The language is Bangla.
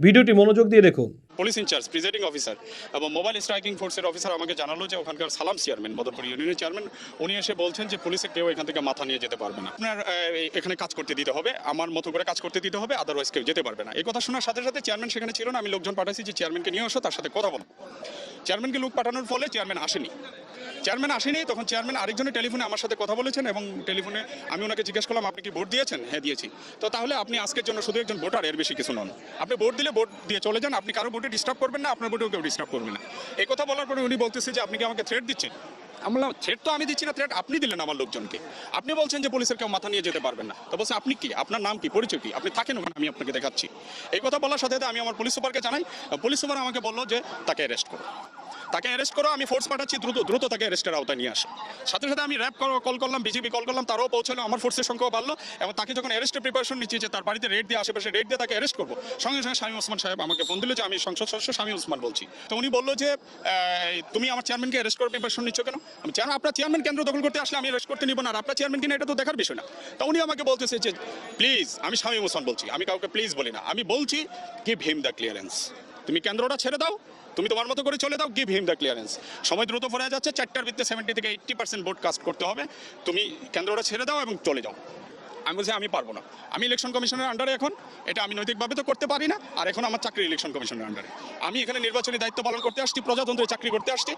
ভিডিওটি মনোযোগ দিয়ে দেখুন। পুলিশ ইনচার্জ প্রিজাইডিং অফিসার এবং মোবাইল স্ট্রাইকিং ফোর্সের অফিসার আমাকে জানালো যে ওখানকার সালাম চেয়ারম্যান, বদরপুর ইউনিয়নের চেয়ারম্যান, উনি এসে বলছেন যে পুলিশের কেউ এখান থেকে মাথা নিয়ে যেতে পারবে না, আপনার এখানে কাজ করতে দিতে হবে, আমার মতো করে কাজ করতে দিতে হবে, আদারওয়াইজ কেউ যেতে পারবে না। এই কথা শোনার সাথে সাথে চেয়ারম্যান সেখানে ছিল না, আমি লোকজন পাঠাইছি যে চেয়ারম্যানকে নিয়ে আসো, তার সাথে কথা বলো। চেয়ারম্যানকে লোক পাঠানোর ফলে চেয়ারম্যান আসেনি। তখন চেয়ারম্যান আরেকজনের টেলিফোনে আমার সাথে কথা বলেছেন এবং টেলিফোনে আমি ওনাকে জিজ্ঞেস করলাম আপনি কি ভোট দিয়েছেন? হ্যাঁ দিয়েছি। তো তাহলে আপনি আজকের জন্য শুধু একজন ভোটার, এর বেশি কিছু নন। আপনি ভোট দিলে ভোট দিয়ে চলে যান, আপনি কারো ভোটে ডিস্টার্ব করবেন না, আপনার ভোটেও কেউ ডিস্টার্ব করবে না। এই কথা বলার পরে উনি বলতেছে যে আপনি কি আমাকে থ্রেট দিচ্ছেন? আমি বললাম থ্রেট তো আমি দিচ্ছি না, থ্রেট আপনি দিলেন আমার লোকজনকে। আপনি বলছেন যে পুলিশের কেউ মাথা নিয়ে যেতে পারবেন না। তো বলছেন আপনি কি, আপনার নাম কি, পরিচয় কি, আপনি থাকেন ওখানে, আমি আপনাকে দেখাচ্ছি। এই কথা বলার সাথে সাথে আমি আমার পুলিশ সুপারকে জানাই। পুলিশ সুপার আমাকে বললো যে তাকে অ্যারেস্ট করো, আমি ফোর্স পাঠাচ্ছি, দ্রুত তাকে অ্যারেস্টের আওতায় নিয়ে আসে। সাথে সাথে আমি র্যাব কল করলাম, বিজিবি কল করলাম, তারাও পৌঁছালো, আমার ফোর্সের সংখ্যাও বাড়লো এবং তাকে যখন অ্যারেস্টের প্রিপারেশন নিচ্ছি যে তার বাড়িতে রেড দিয়ে, আশেপাশে রেড দিয়ে তাকে অ্যারেস্ট করবো, সঙ্গে সঙ্গে শামীম ওসমান সাহেব আমাকে ফোন দিল যে আমি সংসদ সদস্য শামীম ওসমান বলছি। তো উনি বললো যে তুমি আমার চেয়ারম্যানকে অ্যারেস্ট করার প্রিপারেশন নিচ্ছ কেন? আমি আপনার চেয়ারম্যান কেন্দ্র দখল করতে আসলে আমি অ্যারেস্ট করতে নিব না, আর আপনার চেয়ারম্যান কিনা এটা তো দেখার বিষয় না। তো উনি আমাকে বলতেছে যে প্লিজ, আমি শামীম ওসমান বলছি, আমি কাউকে প্লিজ বলি না, আমি বলছি গিভ হিম দ্য ক্লিয়ারেন্স, তুমি কেন্দ্রটা ছেড়ে দাও, তুমি তোমার মতো করে চলে দাও, গিভ হিম দ্য ক্লিয়ারেন্স। সময় দ্রুত পড়ে যাচ্ছে, 4টার ভিতরে 70 থেকে 80% ভোট কাস্ট করতে হবে, তুমি কেন্দ্রটা ছেড়ে দাও এবং চলে যাও। আমি বলছি আমি পারবো না, আমি ইলেকশন কমিশনের আন্ডারে, এখন এটা আমি নৈতিকভাবে তো করতে পারি না, আর এখন আমার চাকরি ইলেকশন কমিশনের আন্ডারে, আমি এখানে নির্বাচনী দায়িত্ব পালন করতে আসছি, প্রজাতন্ত্রের চাকরি করতে আসছি।